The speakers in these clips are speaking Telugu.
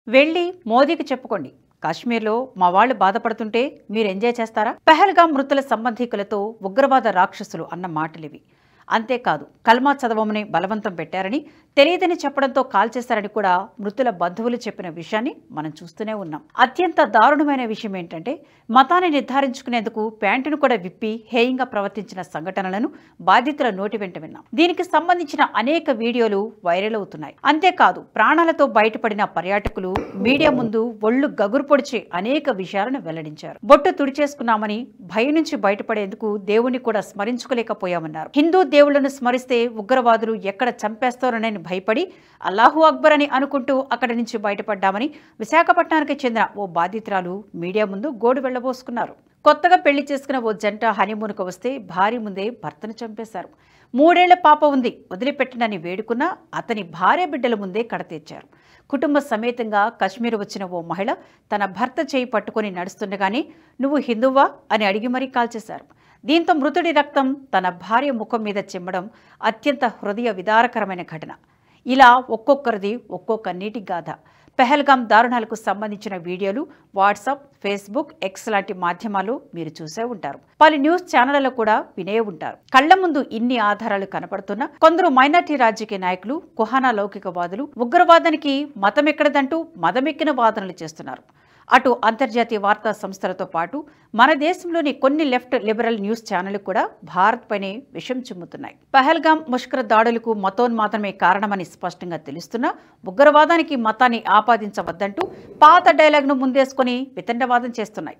వెళ్ళి మోదీకి చెప్పుకోండి. కాశ్మీర్లో మా వాళ్ళు బాధపడుతుంటే మీరు ఎంజాయ్ చేస్తారా? పెహల్గాం మృతుల సంబంధికులతో ఉగ్రవాద రాక్షసులు అన్న మాటలివి. అంతేకాదు కల్మా చదవమని బలవంతం పెట్టారని, తెలియదని చెప్పడంతో కాల్చేశారని కూడా మృతుల బంధువులు చెప్పిన విషయాన్ని మనం చూస్తూనే ఉన్నాం. అత్యంత దారుణమైన విషయం ఏంటంటే, మతాన్ని నిర్ధారించుకునేందుకు ప్యాంటును కూడా విప్పి హేయంగా ప్రవర్తించిన సంఘటనలను బాధితుల నోటి వెంట విన్నాం. దీనికి సంబంధించిన అనేక వీడియోలు వైరల్ అవుతున్నాయి. అంతేకాదు ప్రాణాలతో బయటపడిన పర్యాటకులు మీడియా ముందు ఒళ్ళు గగురు పొడిచే అనేక విషయాలను వెల్లడించారు. బొట్టు తుడిచేసుకున్నామని, భయం నుంచి బయటపడేందుకు దేవుణ్ణి కూడా స్మరించుకోలేకపోయామన్నారు. హిందూ దేవుళ్లను స్మరిస్తే ఉగ్రవాదులు ఎక్కడ చంపేస్తారోనని భయపడి అల్లాహు అక్బర్ అని అనుకుంటూ అక్కడి నుంచి బయటపడ్డామని విశాఖపట్నానికి చెందిన ఓ బాధితురాలు మీడియా ముందు గోడు వెళ్లబోసుకున్నారు. కొత్తగా పెళ్లి చేసుకున్న ఓ జంట హనీమూన్కు వస్తే భార్య ముందే భర్తను చంపేశారు. 3 ఏళ్ల పాప ఉంది, వదిలిపెట్టనని వేడుకున్నా అతని భార్య బిడ్డల ముందే కడతీర్చారు. కుటుంబ సమేతంగా కశ్మీర్ వచ్చిన ఓ మహిళ తన భర్త చేయి పట్టుకుని నడుస్తుండగానే "నువ్వు హిందువా?" అని అడిగి మరీ కాల్చేశారు. దీంతో మృతుడి రక్తం తన భార్య ముఖం మీద చిమ్మడం అత్యంత హృదయ విదారకరమైన ఘటన. ఇలా ఒక్కొక్కరిది ఒక్కొక్క నీటి గాథ. పెహల్గాం దారుణాలకు సంబంధించిన వీడియోలు వాట్సాప్, ఫేస్బుక్, ఎక్స్ లాంటి మాధ్యమాలు మీరు చూసే ఉంటారు. పలు న్యూస్ ఛానళ్లలో కూడా వినే ఉంటారు. కళ్ల ముందు ఇన్ని ఆధారాలు కనపడుతున్నా కొందరు మైనార్టీ రాజకీయ నాయకులు, కుహానా లౌకికవాదులు ఉగ్రవాదానికి మతమెక్కడదంటూ మదమెక్కిన వాదనలు చేస్తున్నారు. అటు అంతర్జాతీయ వార్తా సంస్థలతో పాటు మన దేశంలోని కొన్ని లెఫ్ట్ లిబరల్ న్యూస్ ఛానళ్లు కూడా భారత్ పైనే విషం చిమ్ముతున్నాయి. పహల్గాం ముష్కర దాడులకు మతోన్మాదమే కారణమని స్పష్టంగా తెలుస్తున్నా ఉగ్రవాదానికి మతాన్ని ఆపాదించవద్దంటూ పాత డైలాగ్ను ముందేసుకుని వితండవాదం చేస్తున్నాయి.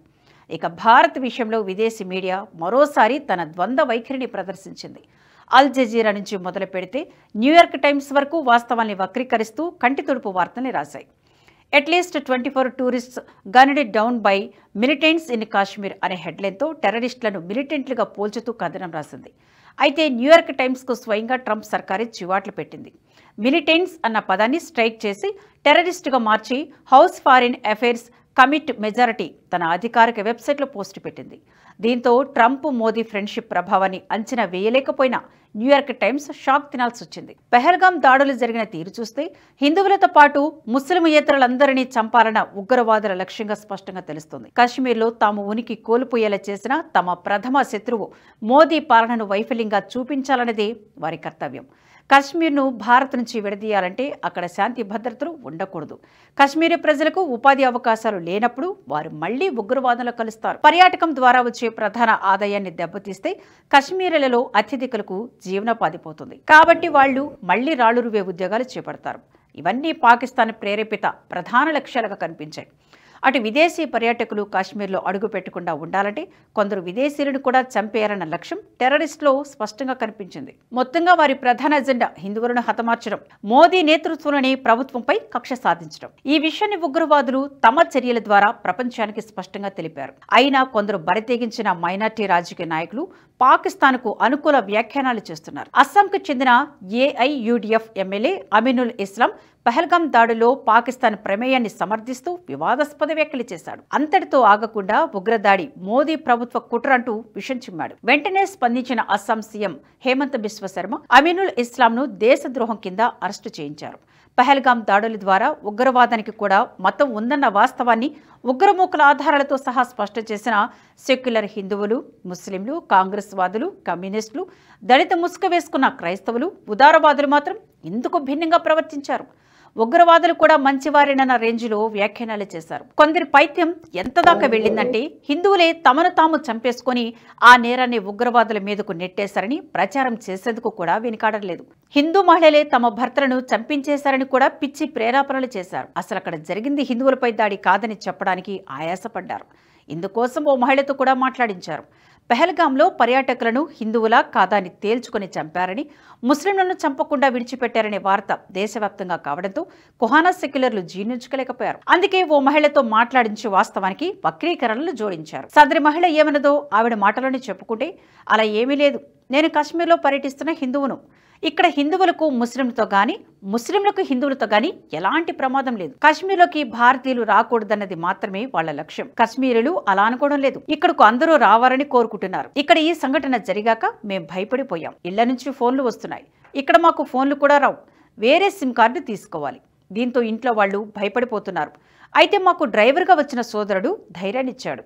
ఇక భారత్ విషయంలో విదేశీ మీడియా మరోసారి తన ద్వంద్వ వైఖరిని ప్రదర్శించింది. అల్ జజీరా నుంచి మొదలు పెడితే న్యూయార్క్ టైమ్స్ వరకు వాస్తవాన్ని వక్రీకరిస్తూ కంటి తుడుపు వార్తల్ని రాశాయి. At least 24 tourists gunned down by militants in Kashmir అనే హెడ్లైన్తో టెర్రరిస్టులను మిలిటెంట్లుగా పోల్చుతూ కథనం రాసింది. అయితే న్యూయార్క్ టైమ్స్కు స్వయంగా ట్రంప్ సర్కారే చివాట్లు పెట్టింది. మిలిటెంట్స్ అన్న పదాన్ని స్ట్రైక్ చేసి టెర్రరిస్టుగా మార్చి house foreign affairs committee majority తన అధికారిక వెబ్సైట్లో పోస్టు పెట్టింది. దీంతో ట్రంప్ మోదీ ఫ్రెండ్షిప్ ప్రభావాన్ని అంచనా వేయలేకపోయినా న్యూయార్క్ టైమ్స్ షాక్ తినాల్సి వచ్చింది. పెహల్గాం దాడులు జరిగిన తీరు చూస్తే హిందువులతో పాటు ముస్లిమేతరులందరినీ చంపాలన్న ఉగ్రవాదుల లక్ష్యంగా స్పష్టంగా తెలుస్తుంది. కాశ్మీర్లో తాము ఉనికి కోల్పోయేలా చేసిన తమ ప్రథమ శత్రువు మోదీ పాలనను వైఫల్యంగా చూపించాలన్నదే వారి కర్తవ్యం. కాశ్మీర్ను భారత్ నుంచి విడదీయాలంటే అక్కడ శాంతి భద్రతలు ఉండకూడదు. కాశ్మీరీ ప్రజలకు ఉపాధి అవకాశాలు లేనప్పుడు వారు మళ్లీ ఉగ్రవాదంలో కలుస్తారు. పర్యాటకం ద్వారా వచ్చే ప్రధాన ఆదాయాన్ని దెబ్బతీస్తే కాశ్మీరీలలో అత్యధికులకు జీవనోపాధి పోతుంది. కాబట్టి వాళ్లు మళ్లీ రాళ్లు రువే ఉద్యోగాలు చేపడతారు. ఇవన్నీ పాకిస్తాన్ ప్రేరేపిత ప్రధాన లక్ష్యాలుగా కనిపించాయి. అటు విదేశీ పర్యాటకులు కాశ్మీర్లో అడుగు పెట్టకుండా ఉండాలంటే కొందరు విదేశీయులను కూడా చంపేయాలన్న లక్ష్యం టెర్రరిస్టులో స్పష్టంగా కనిపించింది. మొత్తంగా వారి ప్రధాన ఎజెండా హిందువులను హతమార్చడం, మోదీ నేతృత్వంలోని ప్రభుత్వంపై కక్ష సాధించడం. ఈ విషయాన్ని ఉగ్రవాదులు తమ చర్యల ద్వారా ప్రపంచానికి స్పష్టంగా తెలిపారు. అయినా కొందరు బరితెగించిన మైనార్టీ రాజకీయ నాయకులు పాకిస్తాన్కు అనుకూల వ్యాఖ్యానాలు చేస్తున్నారు. అస్సాంకు చెందిన ఏఐయుడిఎఫ్ ఎమ్మెల్యే అమీనుల్ ఇస్లాం పహల్గాం దాడిలో పాకిస్తాన్ ప్రమేయాన్ని సమర్థిస్తూ వివాదాస్పద వ్యాఖ్యలు చేశాడు. అంతటితో ఆగకుండా ఉగ్రదాడి మోదీ ప్రభుత్వ కుట్ర అంటూ విషం చిమ్మాడు. వెంటనే స్పందించిన అస్సాం సీఎం హేమంత్ బిశ్వ శర్మ అమీనుల్ ఇస్లాంను దేశద్రోహం కింద అరెస్టు చేయించారు. పహల్గాం దాడుల ద్వారా ఉగ్రవాదానికి కూడా మతం ఉందన్న వాస్తవాన్ని ఉగ్రమూకల ఆధారాలతో సహా స్పష్టం చేసిన సెక్యులర్ హిందువులు, ముస్లింలు, కాంగ్రెస్ వాదులు, కమ్యూనిస్టులు, దళిత ముసుక వేసుకున్న క్రైస్తవులు, ఉదారవాదులు మాత్రం ఇందుకు భిన్నంగా ప్రవర్తించారు. ఉగ్రవాదులు కూడా మంచివారేనన్న రేంజ్లో వ్యాఖ్యానాలు చేశారు. కొందరి పైత్యం ఎంతదాకా వెళ్ళిందంటే హిందువులే తమను తాము చంపేసుకుని ఆ నేరాన్ని ఉగ్రవాదుల మీదకు నెట్టేశారని ప్రచారం చేసేందుకు కూడా వెనుకాడలేదు. హిందూ మహిళలే తమ భర్తలను చంపించేశారని కూడా పిచ్చి ప్రేరేపణలు చేశారు. అసలు అక్కడ జరిగింది హిందువులపై దాడి కాదని చెప్పడానికి ఆయాసపడ్డారు. ఇందుకోసం ఓ మహిళతో కూడా మాట్లాడించారు. పెహల్గాంలో పర్యాటకులను హిందువులా కాదాన్ని తేల్చుకుని చంపారని, ముస్లింలను చంపకుండా విడిచిపెట్టారనే వార్త దేశవ్యాప్తంగా కావడంతో కుహానా సెక్యులర్లు జీర్ణించుకోలేకపోయారు. అందుకే ఓ మహిళతో మాట్లాడించి వాస్తవానికి వక్రీకరణలు జోడించారు. సదరి మహిళ ఏమన్నదో ఆవిడ మాటలోనే చెప్పుకుంటే, అలా ఏమీ లేదు, నేను కాశ్మీర్లో పర్యటిస్తున్న హిందువును. ఇక్కడ హిందువులకు ముస్లింలతో గాని, ముస్లింలకు హిందువులతో గాని ఎలాంటి ప్రమాదం లేదు. కాశ్మీర్లోకి భారతీయులు రాకూడదన్నది మాత్రమే వాళ్ల లక్ష్యం. కాశ్మీరులు అలా అనుకోవడం లేదు. ఇక్కడకు అందరూ రావాలని కోరుకుంటున్నారు. ఇక్కడ ఈ సంఘటన జరిగాక మేం భయపడిపోయాం. ఇళ్ల నుంచి ఫోన్లు వస్తున్నాయి. ఇక్కడ మాకు ఫోన్లు కూడా రావు. వేరే సిమ్ కార్డు తీసుకోవాలి. దీంతో ఇంట్లో వాళ్ళు భయపడిపోతున్నారు. అయితే మాకు డ్రైవర్గా వచ్చిన సోదరుడు ధైర్యాన్నిచ్చాడు.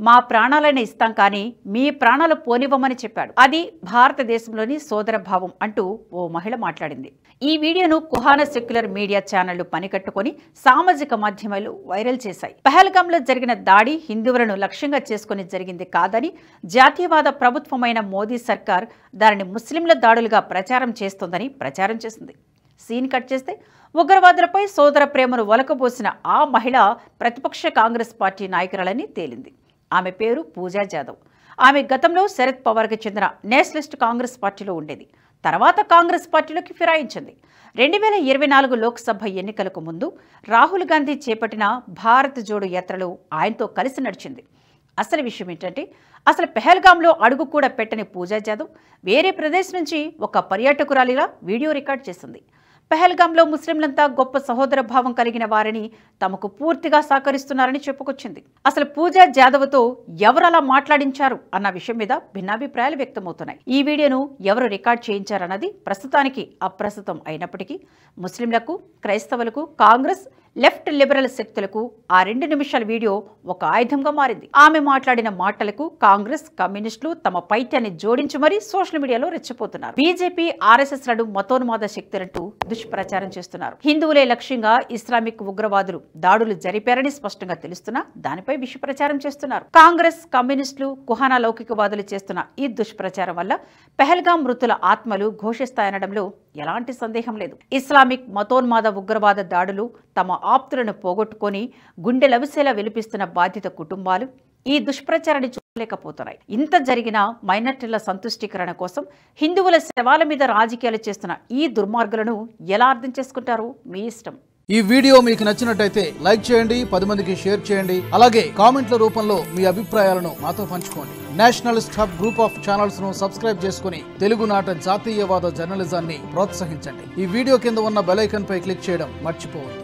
మా ప్రాణాలైనా ఇస్తాం కానీ మీ ప్రాణాలు పోనివ్వమని చెప్పాడు. అది భారతదేశంలోని సోదర భావం అంటూ ఓ మహిళ మాట్లాడింది. ఈ వీడియోను కుహానా సెక్యులర్ మీడియా ఛానళ్లు పనికట్టుకుని సామాజిక మాధ్యమాలు వైరల్ చేశాయి. పహల్గాంలో జరిగిన దాడి హిందువులను లక్ష్యంగా చేసుకుని జరిగింది కాదని, జాతీయవాద ప్రభుత్వమైన మోదీ సర్కార్ దానిని ముస్లింల దాడులుగా ప్రచారం చేస్తోందని ప్రచారం చేసింది. సీన్ కట్ చేస్తే ఉగ్రవాదులపై సోదర ప్రేమను ఒలకబోసిన ఆ మహిళ ప్రతిపక్ష కాంగ్రెస్ పార్టీ నాయకురాలని తేలింది. ఆమె పేరు పూజా జాదవ్. ఆమె గతంలో శరద్ పవార్కి చెందిన నేషనలిస్ట్ కాంగ్రెస్ పార్టీలో ఉండేది. తర్వాత కాంగ్రెస్ పార్టీలోకి ఫిరాయించింది. 2024 లోక్సభ ఎన్నికలకు ముందు రాహుల్ గాంధీ చేపట్టిన భారత్ జోడో యాత్రలో ఆయనతో కలిసి నడిచింది. అసలు విషయం ఏంటంటే, అసలు పెహల్గాంలో అడుగు కూడా పెట్టని పూజా జాదవ్ వేరే ప్రదేశ్ నుంచి ఒక పర్యాటకురాలిలా వీడియో రికార్డ్ చేసింది. పెహల్గాంలో ముస్లింలంతా గొప్ప సహోదర భావం కలిగిన వారిని, తమకు పూర్తిగా సహకరిస్తున్నారని చెప్పుకొచ్చింది. అసలు పూజా జాదవ్తో ఎవరలా మాట్లాడించారు అన్న విషయం మీద భిన్నాభిప్రాయాలు వ్యక్తమవుతున్నాయి. ఈ వీడియోను ఎవరు రికార్డ్ చేయించారన్నది ప్రస్తుతానికి అప్రస్తుతం అయినప్పటికీ ముస్లింలకు, క్రైస్తవులకు, కాంగ్రెస్, లెఫ్ట్ లిబరల్ శక్తులకు ఆ 2 నిమిషాల వీడియో ఒక ఆయుధంగా మారింది. ఆమె మాట్లాడిన మాటలకు కాంగ్రెస్, కమ్యూనిస్టులు తమ పైత్యాన్ని జోడించి మరీ సోషల్ మీడియాలో రెచ్చిపోతున్నారు. బీజేపీ, ఆర్ఎస్ఎస్ లను మతోన్మాద శక్తులంటూ దుష్ప్రచారం చేస్తున్నారు. హిందువులే లక్ష్యంగా ఇస్లామిక్ ఉగ్రవాదులు దాడులు జరిపారని స్పష్టంగా తెలుస్తున్నా దానిపై విష ప్రచారం చేస్తున్నారు. కాంగ్రెస్, కమ్యూనిస్టులు, కుహానా లౌకికవాదులు చేస్తున్న ఈ దుష్ప్రచారం వల్ల పెహల్గాం మృతుల ఆత్మలు ఘోషిస్తాయనడంలో ఎలాంటి సందేహం లేదు. ఇస్లామిక్ మతోన్మాద ఉగ్రవాద దాడులు తమ ఆప్తులను పోగొట్టుకొని గుండెలవిసేలా విలిపిస్తున్న బాధిత కుటుంబాలు ఈ దుష్ప్రచారాన్ని చూడలేకపోతున్నాయి. ఇంత జరిగిన మైనార్టీల సంతుష్టీకరణ కోసం హిందువుల శవాల మీద రాజకీయాలు చేస్తున్న ఈ దుర్మార్గులను ఎలా అర్థం చేసుకుంటారో మీ ఇష్టం. ఈ వీడియో మీకు నచ్చినట్టయితే లైక్ చేయండి, 10 మందికి షేర్ చేయండి. అలాగే కామెంట్ల రూపంలో మీ అభిప్రాయాలను మాతో పంచుకోండి. Nationalist hub group of channels ను సబ్స్క్రైబ్ చేసుకుని తెలుగునాట జాతీయవాద జర్నలిజాన్ని ప్రోత్సహించండి. ఈ వీడియో కింద ఉన్న బెల్ ఐకాన్ పై క్లిక్ చేయడం మర్చిపోవద్దు.